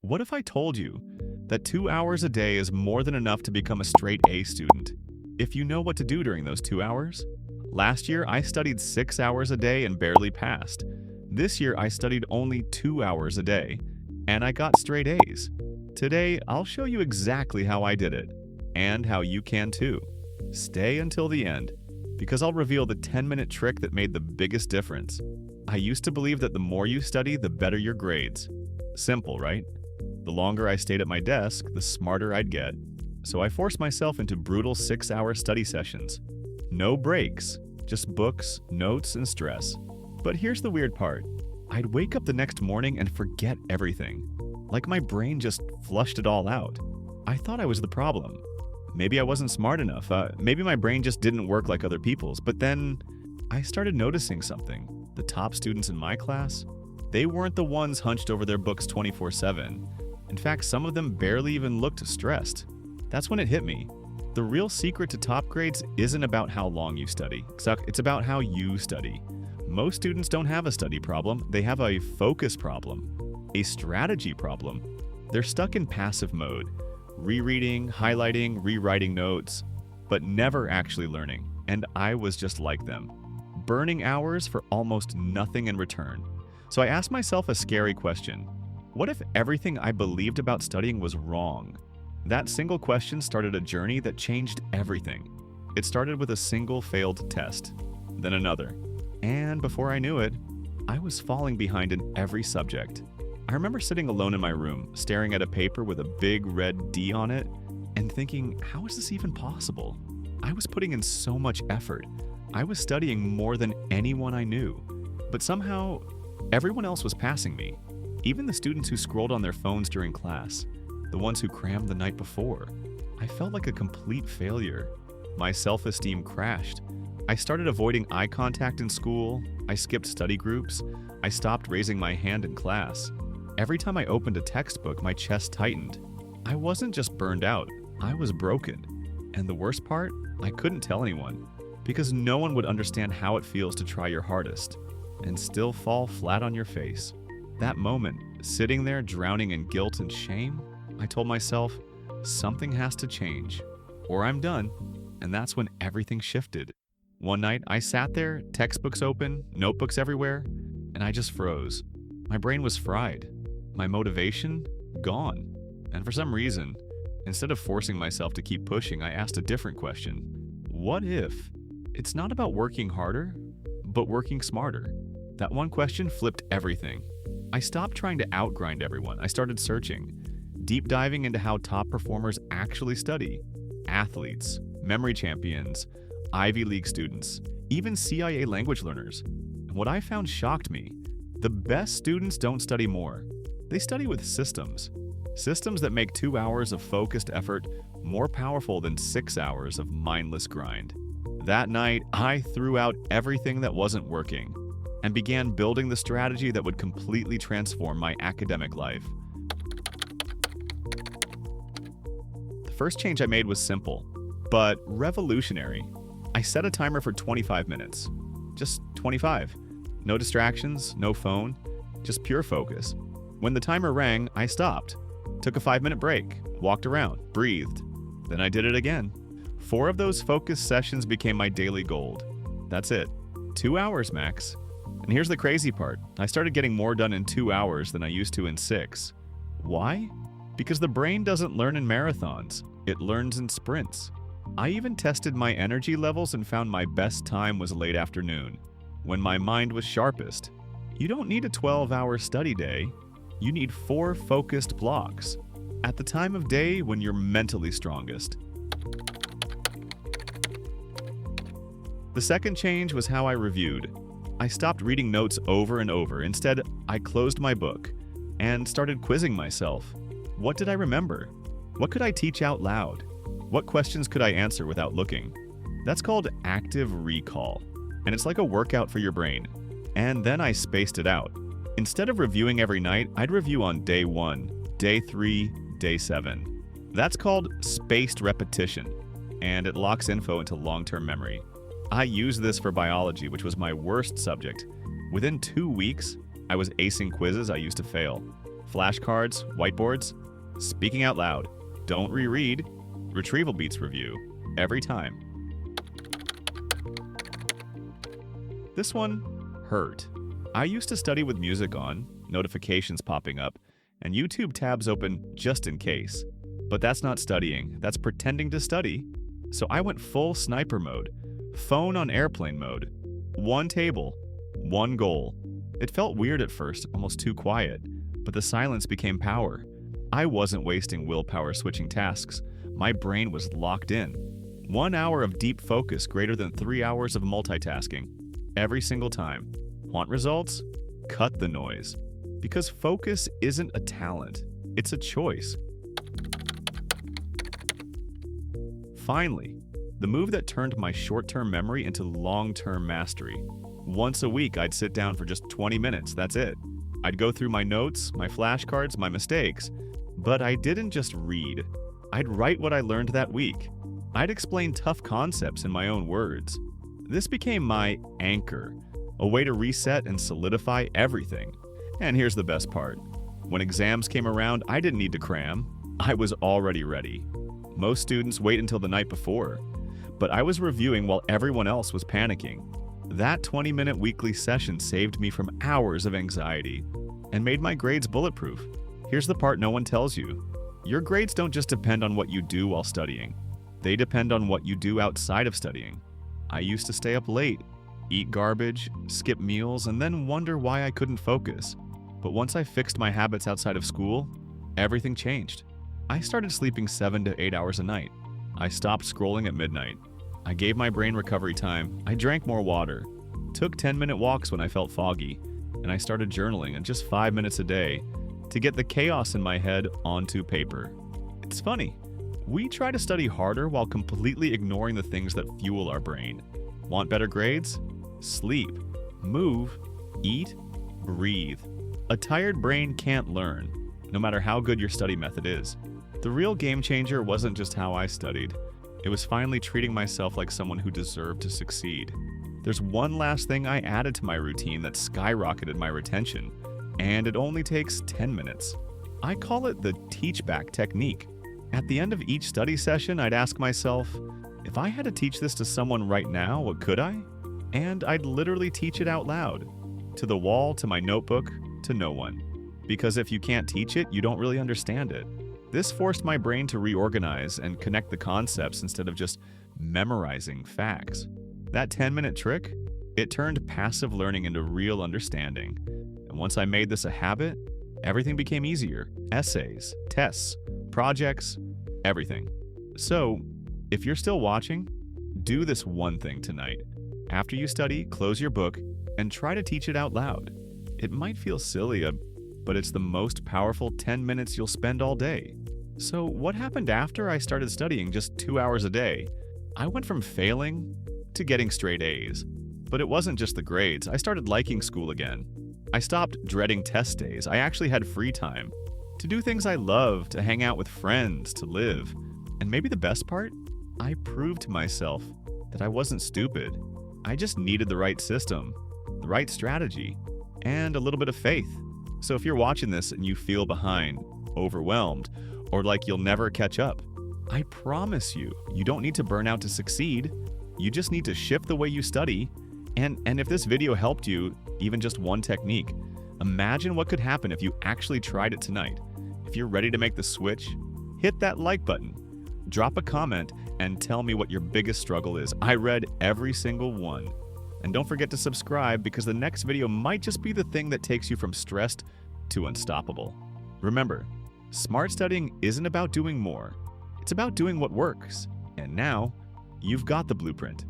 What if I told you that 2 hours a day is more than enough to become a straight A student, if you know what to do during those 2 hours? Last year, I studied 6 hours a day and barely passed. This year, I studied only 2 hours a day, and I got straight A's. Today, I'll show you exactly how I did it, and how you can too. Stay until the end, because I'll reveal the 10-minute trick that made the biggest difference. I used to believe that the more you study, the better your grades. Simple, right? The longer I stayed at my desk, the smarter I'd get. So I forced myself into brutal 6-hour study sessions. No breaks, just books, notes, and stress. But here's the weird part. I'd wake up the next morning and forget everything. Like my brain just flushed it all out. I thought I was the problem. Maybe I wasn't smart enough. Maybe my brain just didn't work like other people's. But then I started noticing something. The top students in my class, they weren't the ones hunched over their books 24/7. In fact, some of them barely even looked stressed. That's when it hit me. The real secret to top grades isn't about how long you study. It's about how you study. Most students don't have a study problem. They have a focus problem, a strategy problem. They're stuck in passive mode, rereading, highlighting, rewriting notes, but never actually learning. And I was just like them, burning hours for almost nothing in return. So I asked myself a scary question. What if everything I believed about studying was wrong? That single question started a journey that changed everything. It started with a single failed test, then another. And before I knew it, I was falling behind in every subject. I remember sitting alone in my room, staring at a paper with a big red D on it, and thinking, how is this even possible? I was putting in so much effort. I was studying more than anyone I knew. But somehow, everyone else was passing me. Even the students who scrolled on their phones during class, the ones who crammed the night before. I felt like a complete failure. My self-esteem crashed. I started avoiding eye contact in school. I skipped study groups. I stopped raising my hand in class. Every time I opened a textbook, my chest tightened. I wasn't just burned out, I was broken. And the worst part, I couldn't tell anyone, because no one would understand how it feels to try your hardest and still fall flat on your face. That moment, sitting there drowning in guilt and shame, I told myself, something has to change, or I'm done. And that's when everything shifted. One night, I sat there, textbooks open, notebooks everywhere, and I just froze. My brain was fried. My motivation, gone. And for some reason, instead of forcing myself to keep pushing, I asked a different question. What if it's not about working harder, but working smarter? That one question flipped everything. I stopped trying to outgrind everyone. I started searching, deep diving into how top performers actually study. Athletes, memory champions, Ivy League students, even CIA language learners. And what I found shocked me. The best students don't study more. They study with systems. Systems that make 2 hours of focused effort more powerful than 6 hours of mindless grind. That night, I threw out everything that wasn't working and began building the strategy that would completely transform my academic life. The first change I made was simple, but revolutionary. I set a timer for 25 minutes. Just 25. No distractions, no phone, just pure focus. When the timer rang, I stopped, took a 5-minute break, walked around, breathed. Then I did it again. 4 of those focus sessions became my daily gold. That's it. 2 hours max. And here's the crazy part. I started getting more done in 2 hours than I used to in 6. Why? Because the brain doesn't learn in marathons. It learns in sprints. I even tested my energy levels and found my best time was late afternoon, when my mind was sharpest. You don't need a 12-hour study day. You need 4 focused blocks at the time of day when you're mentally strongest. The second change was how I reviewed. I stopped reading notes over and over. Instead, I closed my book and started quizzing myself. What did I remember? What could I teach out loud? What questions could I answer without looking? That's called active recall, and it's like a workout for your brain. And then I spaced it out. Instead of reviewing every night, I'd review on day 1, day 3, day 7. That's called spaced repetition, and it locks info into long-term memory. I used this for biology, which was my worst subject. Within 2 weeks, I was acing quizzes I used to fail. Flashcards, whiteboards, speaking out loud. Don't reread. Retrieval beats review. Every time. This one hurt. I used to study with music on, notifications popping up, and YouTube tabs open just in case. But that's not studying, that's pretending to study. So I went full sniper mode, phone on airplane mode, one table, one goal. It felt weird at first, almost too quiet, but the silence became power. I wasn't wasting willpower switching tasks. My brain was locked in. 1 hour of deep focus greater than 3 hours of multitasking. Every single time. Want results? Cut the noise. Because focus isn't a talent, it's a choice. Finally, the move that turned my short-term memory into long-term mastery. Once a week, I'd sit down for just 20 minutes, that's it. I'd go through my notes, my flashcards, my mistakes, but I didn't just read. I'd write what I learned that week. I'd explain tough concepts in my own words. This became my anchor, a way to reset and solidify everything. And here's the best part. When exams came around, I didn't need to cram. I was already ready. Most students wait until the night before, but I was reviewing while everyone else was panicking. That 20-minute weekly session saved me from hours of anxiety and made my grades bulletproof. Here's the part no one tells you. Your grades don't just depend on what you do while studying. They depend on what you do outside of studying. I used to stay up late, eat garbage, skip meals, and then wonder why I couldn't focus. But once I fixed my habits outside of school, everything changed. I started sleeping 7 to 8 hours a night. I stopped scrolling at midnight. I gave my brain recovery time. I drank more water, took 10-minute walks when I felt foggy, and I started journaling in just 5 minutes a day to get the chaos in my head onto paper. It's funny. We try to study harder while completely ignoring the things that fuel our brain. Want better grades? Sleep, move, eat, breathe. A tired brain can't learn, no matter how good your study method is. The real game changer wasn't just how I studied. It was finally treating myself like someone who deserved to succeed. There's one last thing I added to my routine that skyrocketed my retention, and it only takes 10 minutes. I call it the teachback technique. At the end of each study session, I'd ask myself, if I had to teach this to someone right now, what could I? And I'd literally teach it out loud. To the wall, to my notebook, to no one. Because if you can't teach it, you don't really understand it. This forced my brain to reorganize and connect the concepts instead of just memorizing facts. That 10-minute trick, it turned passive learning into real understanding. And once I made this a habit, everything became easier. Essays, tests, projects, everything. So, if you're still watching, do this one thing tonight. After you study, close your book and try to teach it out loud. It might feel silly, but it's the most powerful 10 minutes you'll spend all day. So what happened after I started studying just 2 hours a day? I went from failing to getting straight A's. But it wasn't just the grades. I started liking school again. I stopped dreading test days. I actually had free time to do things I love, to hang out with friends, to live. And maybe the best part? I proved to myself that I wasn't stupid. I just needed the right system, the right strategy, and a little bit of faith. So if you're watching this and you feel behind, overwhelmed, or like you'll never catch up, I promise you, you don't need to burn out to succeed. You just need to shift the way you study. And if this video helped you, even just one technique, imagine what could happen if you actually tried it tonight. If you're ready to make the switch, hit that like button, drop a comment, and tell me what your biggest struggle is. I read every single one. And don't forget to subscribe, because the next video might just be the thing that takes you from stressed to unstoppable. Remember, smart studying isn't about doing more. It's about doing what works. And now, you've got the blueprint.